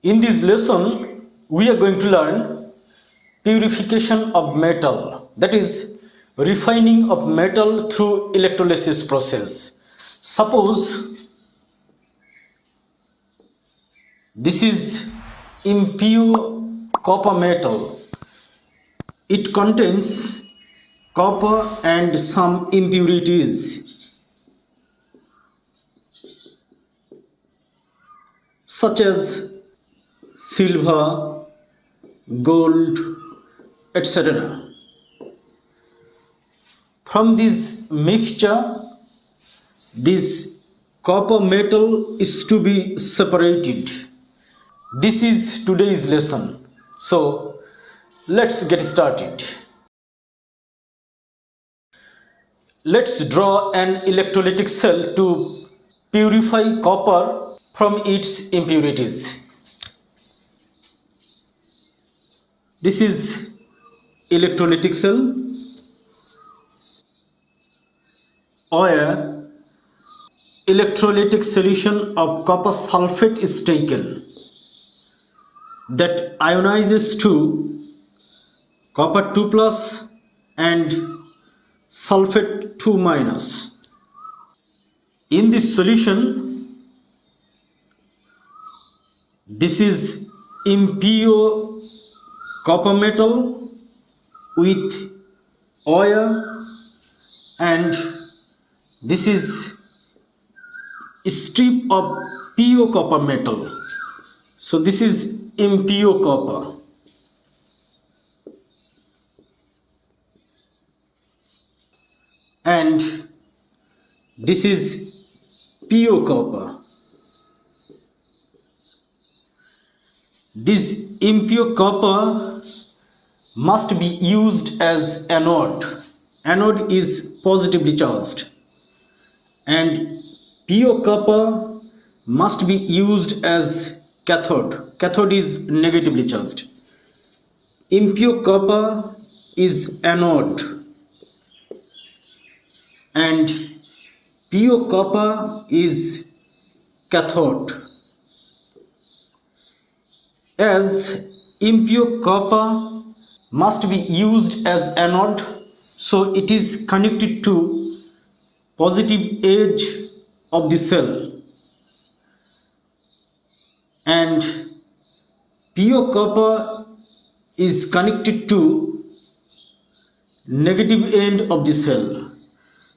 In this lesson, we are going to learn purification of metal, that is, refining of metal through electrolysis process. Suppose this is impure copper metal. It contains copper and some impurities such as silver, gold, etc. From this mixture, this copper metal is to be separated. This is today's lesson. So let's get started. Let's draw an electrolytic cell to purify copper from its impurities. This is electrolytic cell where electrolytic solution of copper sulfate is taken that ionizes to copper 2 plus and sulfate 2 minus. In this solution, this is impure copper metal with oil, and this is a strip of pure copper metal. So this is impure copper. And this is pure copper. This impure copper must be used as anode. Anode is positively charged. And pure copper must be used as cathode. Cathode is negatively charged. Impure copper is anode. And pure copper is cathode. As impure copper must be used as anode, so it is connected to positive edge of the cell, and pure copper is connected to negative end of the cell.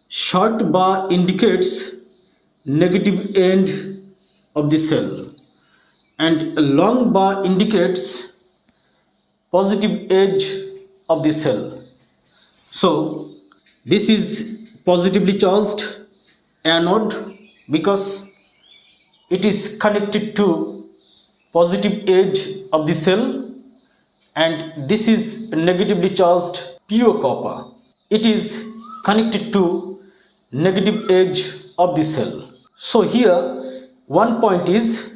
Short bar indicates negative end of the cell and a long bar indicates positive edge of the cell. So this is positively charged anode because it is connected to positive edge of the cell, and this is negatively charged pure copper. It is connected to negative edge of the cell. So here one point is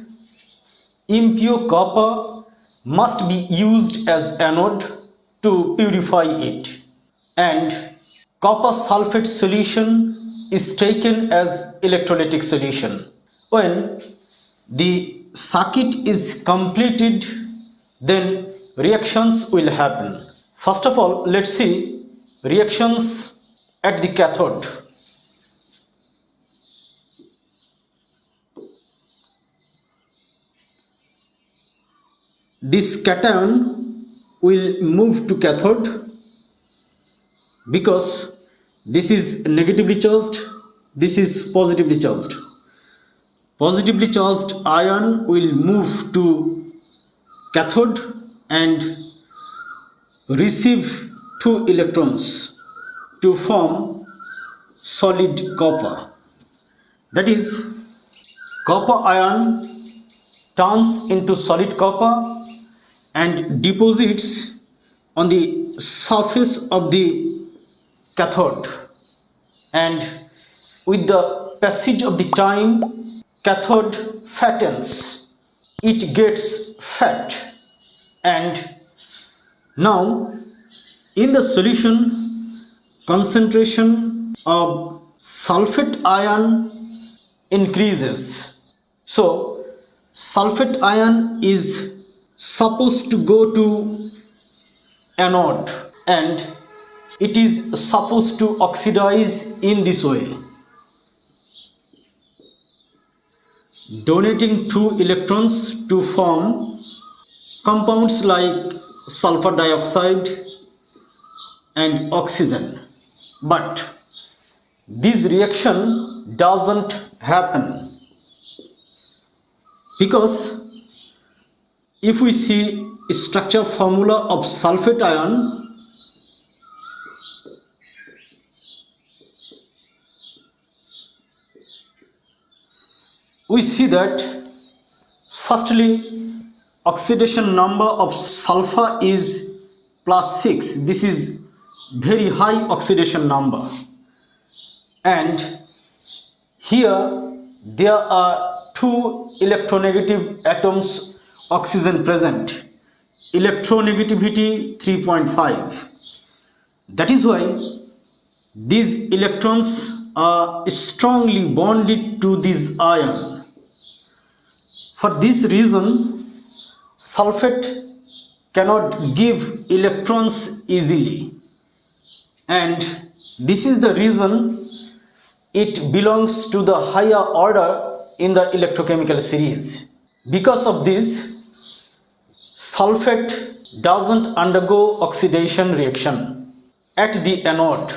impure copper must be used as anode to purify it, and copper sulfate solution is taken as electrolytic solution. When the circuit is completed, then reactions will happen. First of all, let's see reactions at the cathode. This cation will move to cathode because this is negatively charged, this is positively charged. Positively charged ion will move to cathode and receive 2 electrons to form solid copper. That is, copper ion turns into solid copper and deposits on the surface of the cathode, and with the passage of the time, cathode fattens, it gets fat, and now in the solution concentration of sulfate ion increases. So sulfate ion is supposed to go to anode and it is supposed to oxidize in this way, donating 2 electrons to form compounds like sulfur dioxide and oxygen. But this reaction doesn't happen because if we see structure formula of sulfate ion, we see that firstly oxidation number of sulfur is +6. This is very high oxidation number, and here there are 2 electronegative atoms oxygen present, electronegativity 3.5. That is why these electrons are strongly bonded to this ion. For this reason, sulfate cannot give electrons easily, and this is the reason it belongs to the higher order in the electrochemical series. Because of this, sulfate doesn't undergo oxidation reaction at the anode.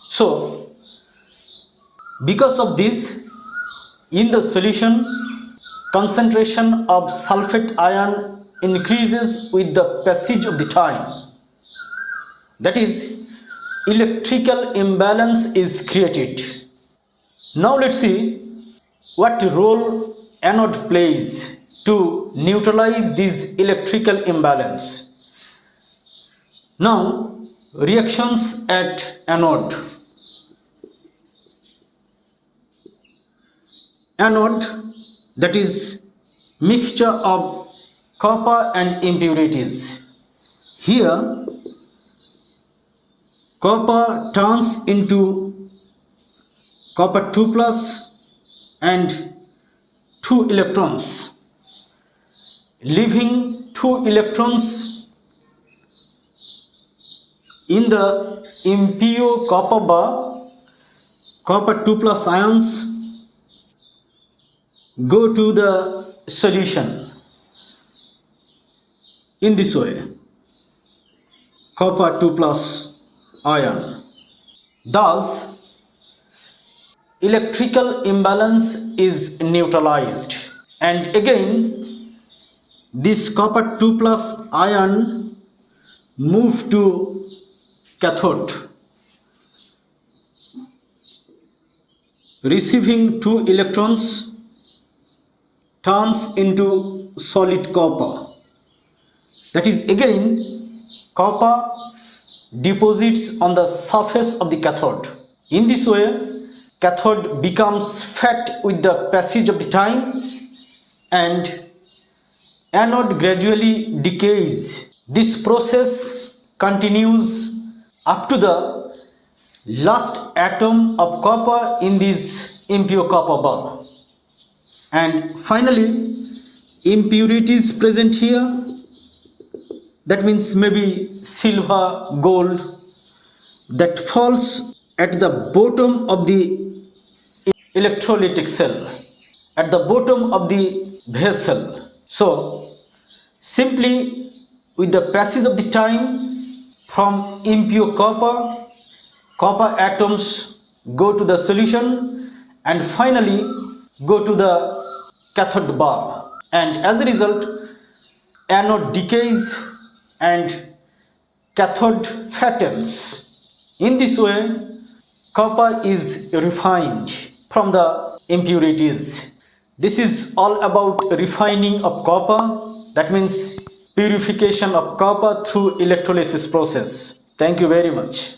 So, because of this, in the solution, concentration of sulfate ion increases with the passage of the time. That is, electrical imbalance is created. Now let's see what role anode plays to neutralize this electrical imbalance. Now, reactions at anode. Anode, that is mixture of copper and impurities. Here, copper turns into copper 2 plus and 2 electrons, leaving 2 electrons in the impure copper bar. Copper 2 plus ions go to the solution in this way, copper 2 plus ion. Thus, electrical imbalance is neutralized, and again this copper 2 plus ion move to cathode, receiving 2 electrons, turns into solid copper. That is, again copper deposits on the surface of the cathode. In this way, cathode becomes fat with the passage of the time and anode gradually decays. This process continues up to the last atom of copper in this impure copper bar. And finally, impurities present here, that means maybe silver, gold, that falls at the bottom of the electrolytic cell, at the bottom of the vessel. So, simply with the passage of the time from impure copper, copper atoms go to the solution and finally go to the cathode bar, and as a result anode decays and cathode fattens. In this way, copper is refined from the impurities. This is all about refining of copper, that means purification of copper through electrolysis process. Thank you very much.